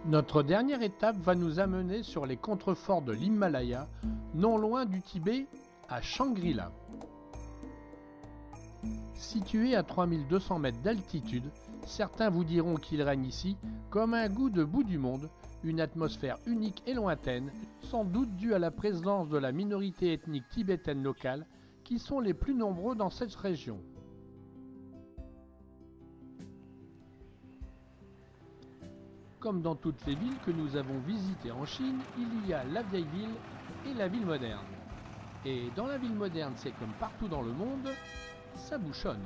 Notre dernière étape va nous amener sur les contreforts de l'Himalaya, non loin du Tibet, à Shangri-La. Situé à 3200 mètres d'altitude, certains vous diront qu'il règne ici, comme un goût de bout du monde, une atmosphère unique et lointaine, sans doute due à la présence de la minorité ethnique tibétaine locale, qui sont les plus nombreux dans cette région. Comme dans toutes les villes que nous avons visitées en Chine, il y a la vieille ville et la ville moderne. Et dans la ville moderne, c'est comme partout dans le monde, ça bouchonne.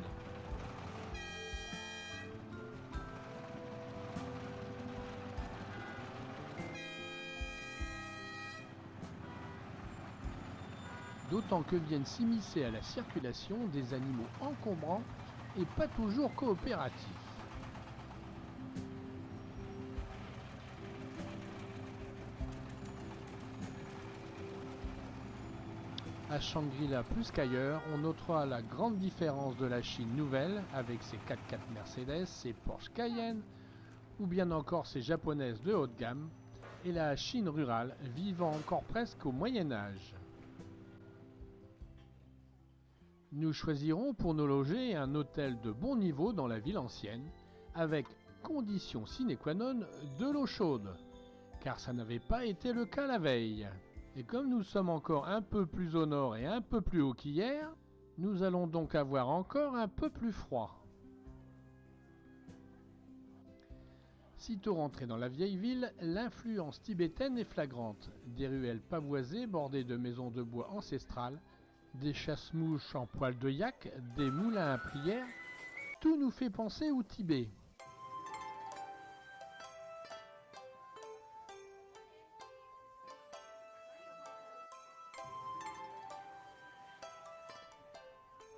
D'autant que viennent s'immiscer à la circulation des animaux encombrants et pas toujours coopératifs. À Shangri-La plus qu'ailleurs, on notera la grande différence de la Chine nouvelle avec ses 4x4 Mercedes, ses Porsche Cayenne ou bien encore ses japonaises de haut de gamme et la Chine rurale vivant encore presque au Moyen-Âge. Nous choisirons pour nos loger un hôtel de bon niveau dans la ville ancienne avec condition sine qua non de l'eau chaude, car ça n'avait pas été le cas la veille. Et comme nous sommes encore un peu plus au nord et un peu plus haut qu'hier, nous allons donc avoir encore un peu plus froid. Sitôt rentré dans la vieille ville, l'influence tibétaine est flagrante. Des ruelles pavoisées bordées de maisons de bois ancestrales, des chasse-mouches en poil de yak, des moulins à prière, tout nous fait penser au Tibet.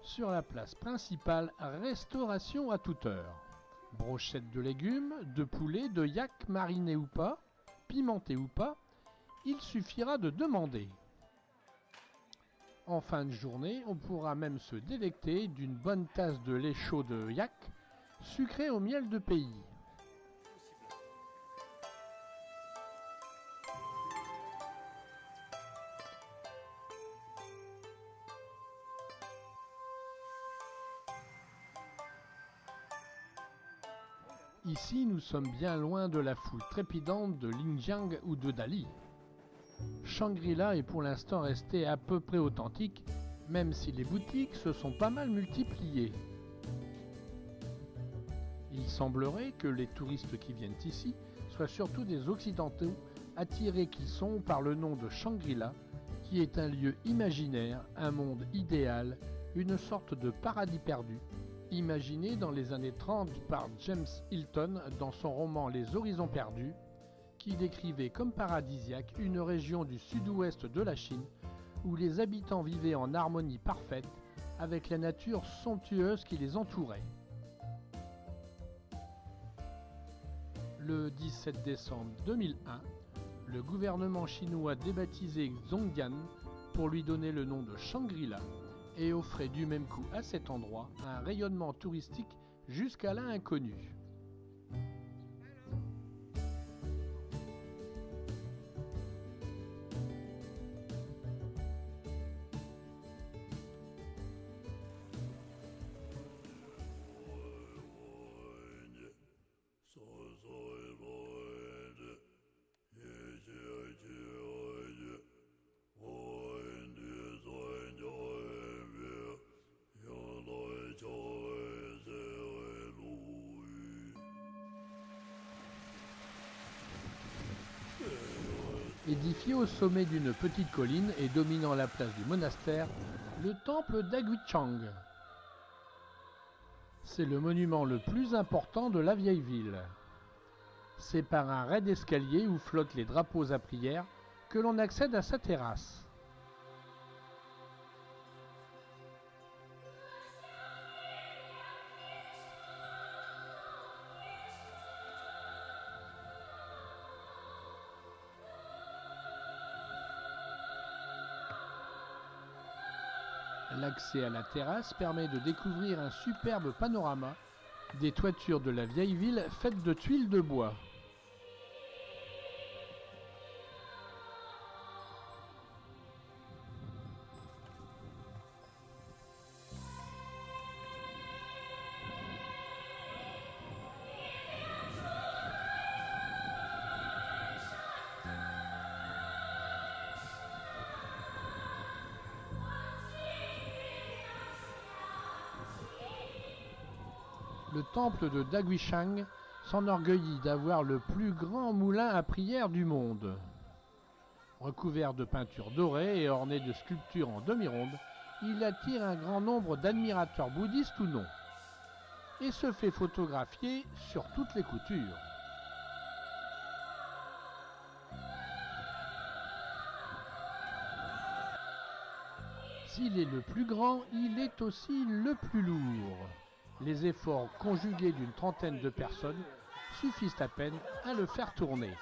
Sur la place principale, restauration à toute heure. Brochettes de légumes, de poulet, de yak mariné ou pas, pimenté ou pas, il suffira de demander. En fin de journée, on pourra même se délecter d'une bonne tasse de lait chaud de yak, sucré au miel de pays. Ici, nous sommes bien loin de la foule trépidante de Lijiang ou de Dali. Shangri-La est pour l'instant resté à peu près authentique, même si les boutiques se sont pas mal multipliées. Il semblerait que les touristes qui viennent ici soient surtout des Occidentaux, attirés qu'ils sont par le nom de Shangri-La, qui est un lieu imaginaire, un monde idéal, une sorte de paradis perdu, imaginé dans les années 30 par James Hilton dans son roman Les Horizons perdus, qui décrivait comme paradisiaque une région du sud-ouest de la Chine où les habitants vivaient en harmonie parfaite avec la nature somptueuse qui les entourait. Le 17 décembre 2001, le gouvernement chinois débaptisait Zhongyan pour lui donner le nom de Shangri-La et offrait du même coup à cet endroit un rayonnement touristique jusqu'à là inconnu. Édifié au sommet d'une petite colline et dominant la place du monastère, le temple d'Aguichang. C'est le monument le plus important de la vieille ville. C'est par un raid d'escalier où flottent les drapeaux à prière que l'on accède à sa terrasse. L'accès à la terrasse permet de découvrir un superbe panorama des toitures de la vieille ville faites de tuiles de bois. Le temple de Daguishang s'enorgueillit d'avoir le plus grand moulin à prière du monde. Recouvert de peintures dorées et orné de sculptures en demi-ronde, il attire un grand nombre d'admirateurs bouddhistes ou non, et se fait photographier sur toutes les coutures. S'il est le plus grand, il est aussi le plus lourd. Les efforts conjugués d'une trentaine de personnes suffisent à peine à le faire tourner.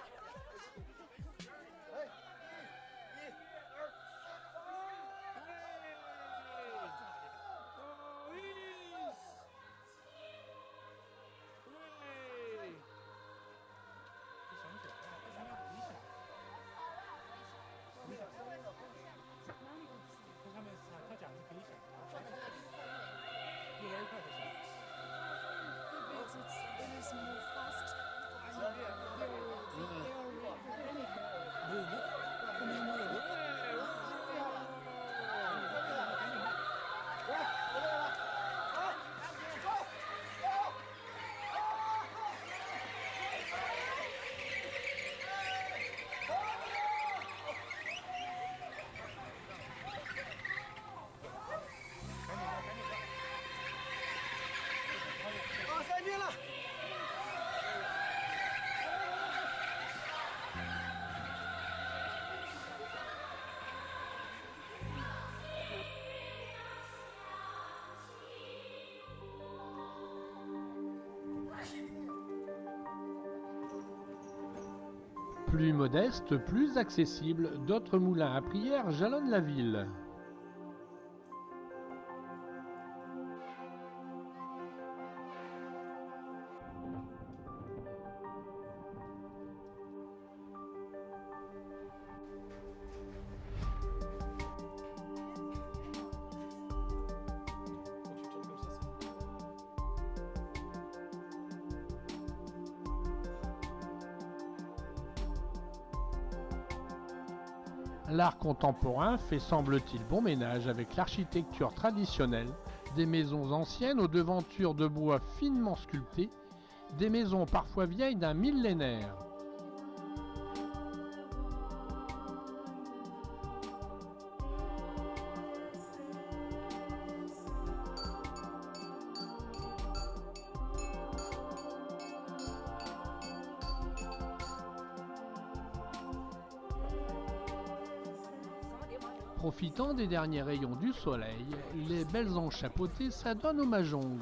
Plus modeste, plus accessible, d'autres moulins à prière jalonnent la ville. L'art contemporain fait semble-t-il bon ménage avec l'architecture traditionnelle, des maisons anciennes aux devantures de bois finement sculptées, des maisons parfois vieilles d'un millénaire. Profitant des derniers rayons du soleil, les belles anges chapeautées s'adonnent au mahjong.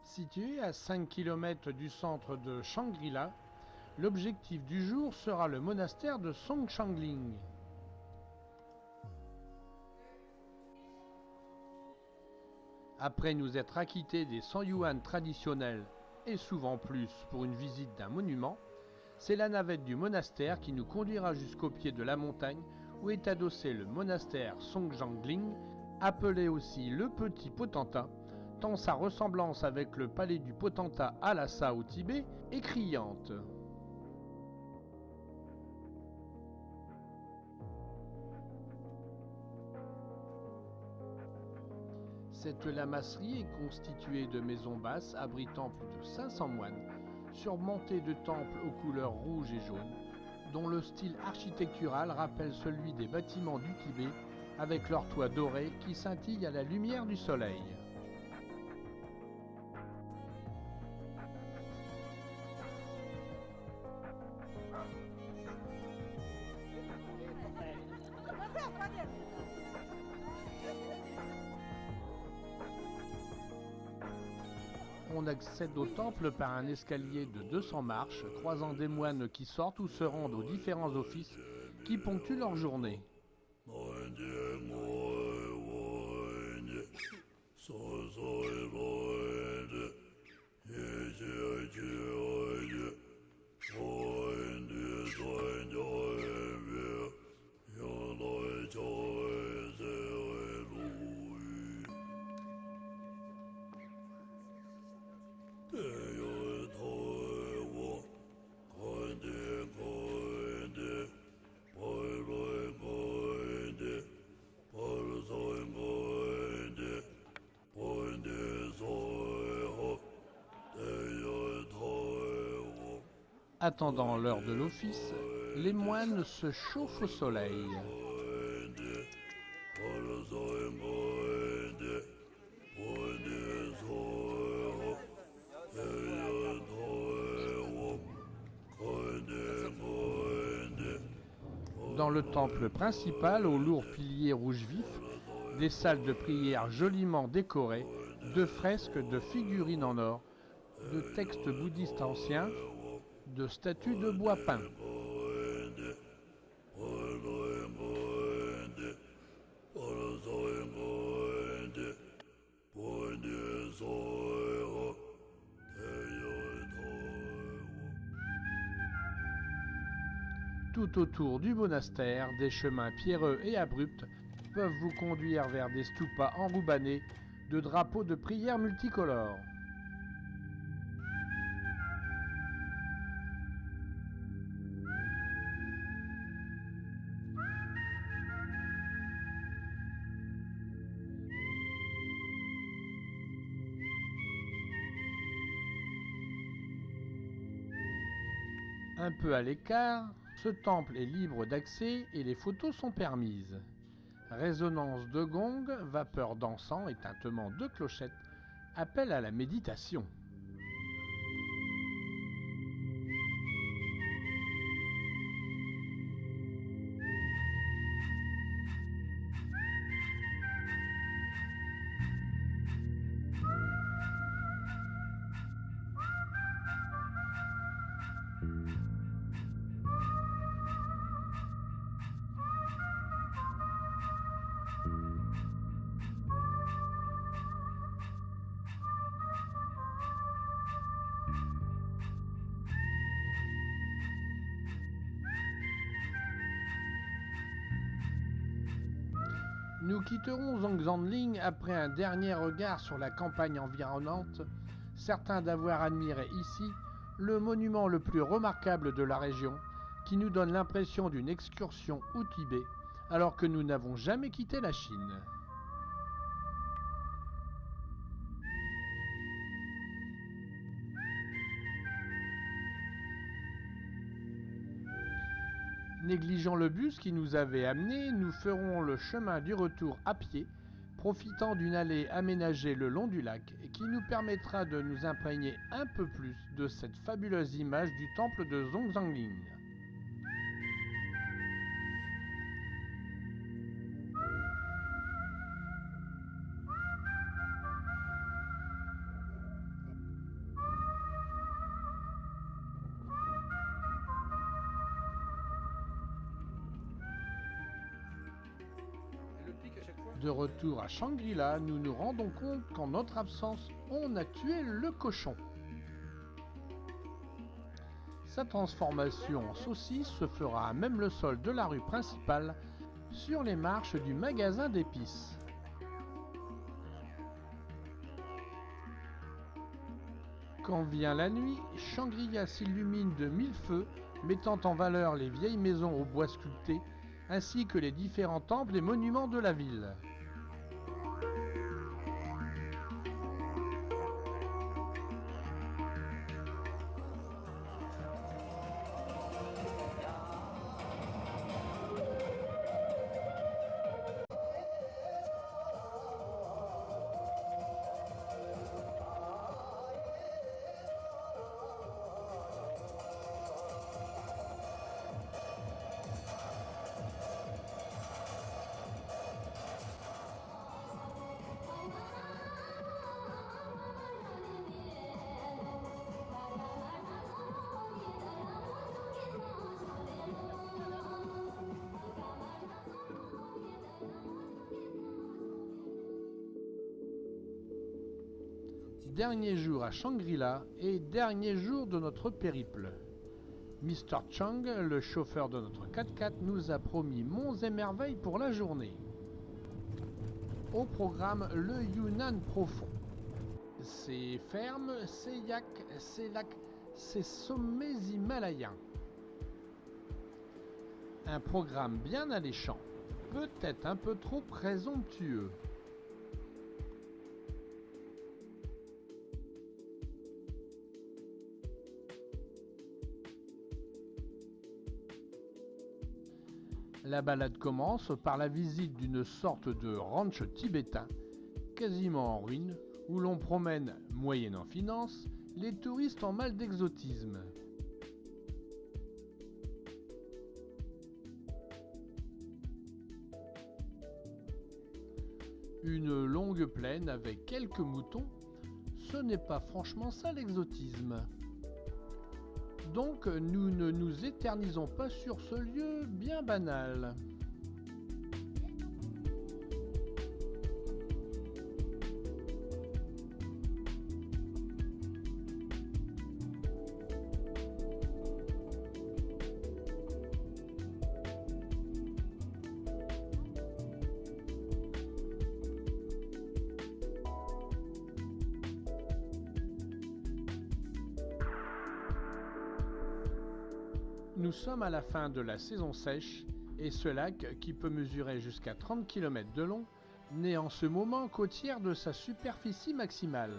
Situé à 5 km du centre de Shangri-La, l'objectif du jour sera le monastère de Songshangling. Après nous être acquittés des 100 yuan traditionnels et souvent plus pour une visite d'un monument, c'est la navette du monastère qui nous conduira jusqu'au pied de la montagne où est adossé le monastère Songshangling, appelé aussi le Petit Potentat, tant sa ressemblance avec le palais du Potentat à Lhasa au Tibet est criante. Cette lamasserie est constituée de maisons basses abritant plus de 500 moines, surmontées de temples aux couleurs rouges et jaunes, dont le style architectural rappelle celui des bâtiments du Tibet, avec leurs toits dorés qui scintillent à la lumière du soleil. On accède au temple par un escalier de 200 marches, croisant des moines qui sortent ou se rendent aux différents offices qui ponctuent leur journée. Attendant l'heure de l'office, les moines se chauffent au soleil. Dans le temple principal, aux lourds piliers rouges vifs, des salles de prière joliment décorées, de fresques, de figurines en or, de textes bouddhistes anciens, de statues de bois peint. Tout autour du monastère, des chemins pierreux et abrupts peuvent vous conduire vers des stupas enrubannés de drapeaux de prière multicolores. Un peu à l'écart, ce temple est libre d'accès et les photos sont permises. Résonance de gongs, vapeur d'encens et tintement de clochettes appellent à la méditation. Nous quitterons Zhongzhanling après un dernier regard sur la campagne environnante, certains d'avoir admiré ici le monument le plus remarquable de la région, qui nous donne l'impression d'une excursion au Tibet, alors que nous n'avons jamais quitté la Chine. Négligeant le bus qui nous avait amenés, nous ferons le chemin du retour à pied, profitant d'une allée aménagée le long du lac et qui nous permettra de nous imprégner un peu plus de cette fabuleuse image du temple de Zhongzhanling. De retour à Shangri-La, nous nous rendons compte qu'en notre absence, on a tué le cochon. Sa transformation en saucisse se fera à même le sol de la rue principale, sur les marches du magasin d'épices. Quand vient la nuit, Shangri-La s'illumine de mille feux, mettant en valeur les vieilles maisons au bois sculpté, ainsi que les différents temples et monuments de la ville. Dernier jour à Shangri-La et dernier jour de notre périple. Mr. Chang, le chauffeur de notre 4x4, nous a promis monts et merveilles pour la journée. Au programme, le Yunnan profond. Ses fermes, ses yaks, ses lacs, ses sommets himalayens. Un programme bien alléchant, peut-être un peu trop présomptueux. La balade commence par la visite d'une sorte de ranch tibétain, quasiment en ruine, où l'on promène, moyennant finance, les touristes en mal d'exotisme. Une longue plaine avec quelques moutons, ce n'est pas franchement ça l'exotisme. Donc nous ne nous éternisons pas sur ce lieu bien banal. Nous sommes à la fin de la saison sèche et ce lac, qui peut mesurer jusqu'à 30 km de long, n'est en ce moment qu'au tiers de sa superficie maximale.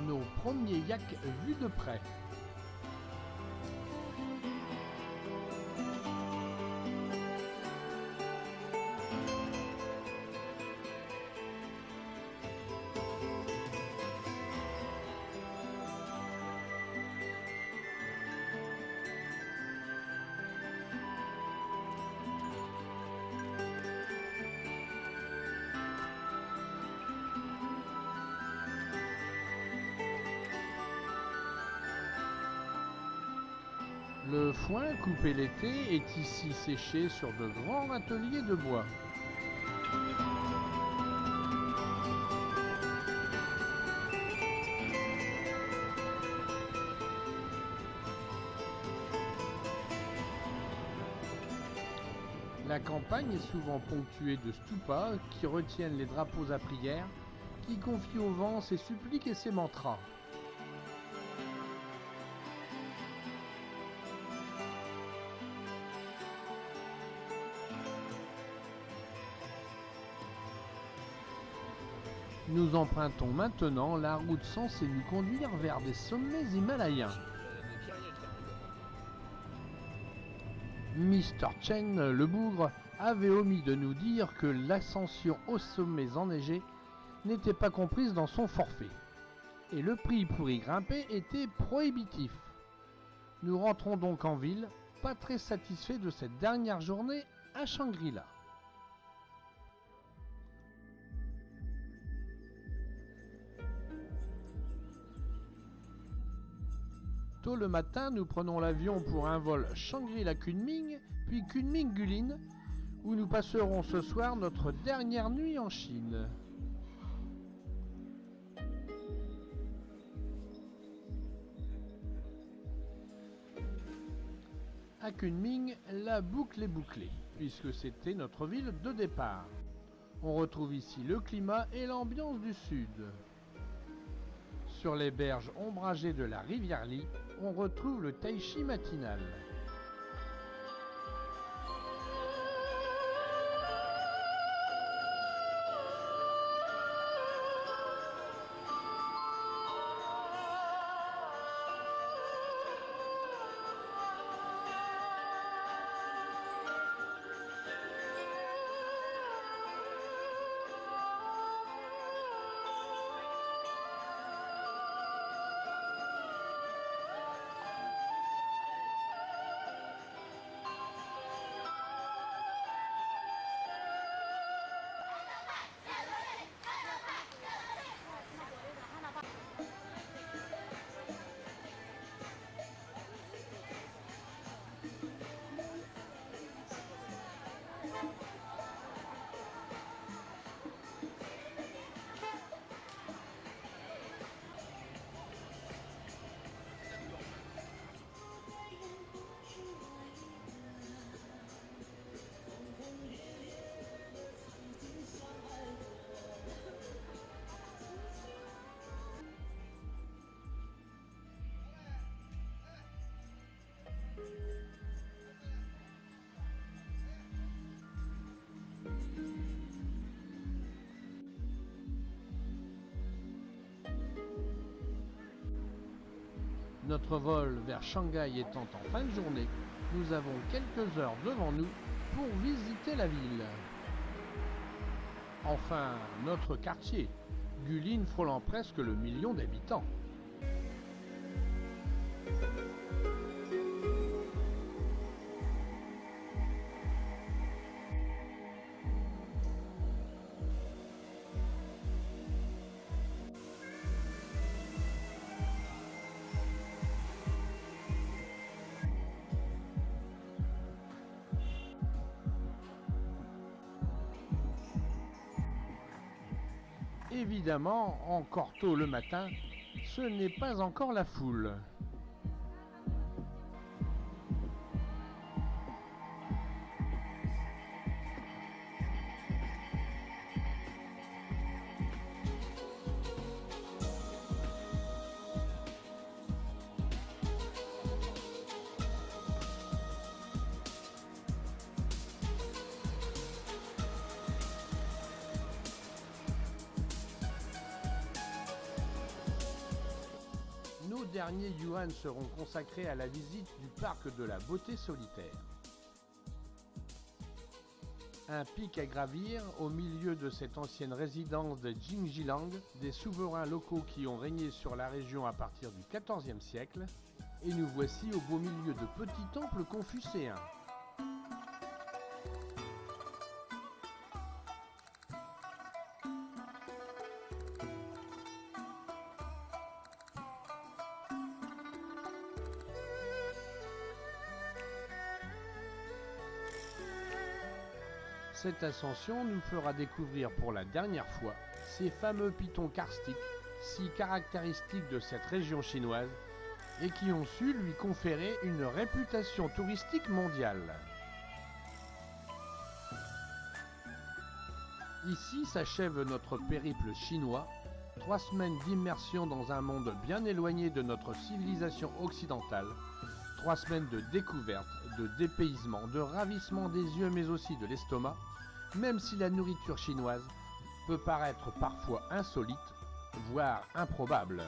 Nos premiers yaks vus de près. Le foin coupé l'été est ici séché sur de grands râteliers de bois. La campagne est souvent ponctuée de stupas qui retiennent les drapeaux à prière, qui confient au vent ses suppliques et ses mantras. Nous empruntons maintenant la route censée nous conduire vers des sommets himalayens. Mr. Chen, le bougre, avait omis de nous dire que l'ascension aux sommets enneigés n'était pas comprise dans son forfait. Et le prix pour y grimper était prohibitif. Nous rentrons donc en ville, pas très satisfaits de cette dernière journée à Shangri-La. Tôt le matin, nous prenons l'avion pour un vol Shangri-La-Kunming, puis Kunming-Guilin, où nous passerons ce soir notre dernière nuit en Chine. À Kunming, la boucle est bouclée, puisque c'était notre ville de départ. On retrouve ici le climat et l'ambiance du sud. Sur les berges ombragées de la rivière Li, on retrouve le tai chi matinal. Notre vol vers Shanghai étant en fin de journée, nous avons quelques heures devant nous pour visiter la ville. Enfin, notre quartier, Guilin frôlant presque le million d'habitants. Évidemment, encore tôt le matin, ce n'est pas encore la foule. Nos derniers yuan seront consacrés à la visite du parc de la beauté solitaire. Un pic à gravir au milieu de cette ancienne résidence de Jingjilang, des souverains locaux qui ont régné sur la région à partir du XIVe siècle, et nous voici au beau milieu de petits temples confucéens. Cette ascension nous fera découvrir pour la dernière fois ces fameux pitons karstiques, si caractéristiques de cette région chinoise, et qui ont su lui conférer une réputation touristique mondiale. Ici s'achève notre périple chinois, 3 semaines d'immersion dans un monde bien éloigné de notre civilisation occidentale, 3 semaines de découverte, de dépaysement, de ravissement des yeux mais aussi de l'estomac, même si la nourriture chinoise peut paraître parfois insolite, voire improbable.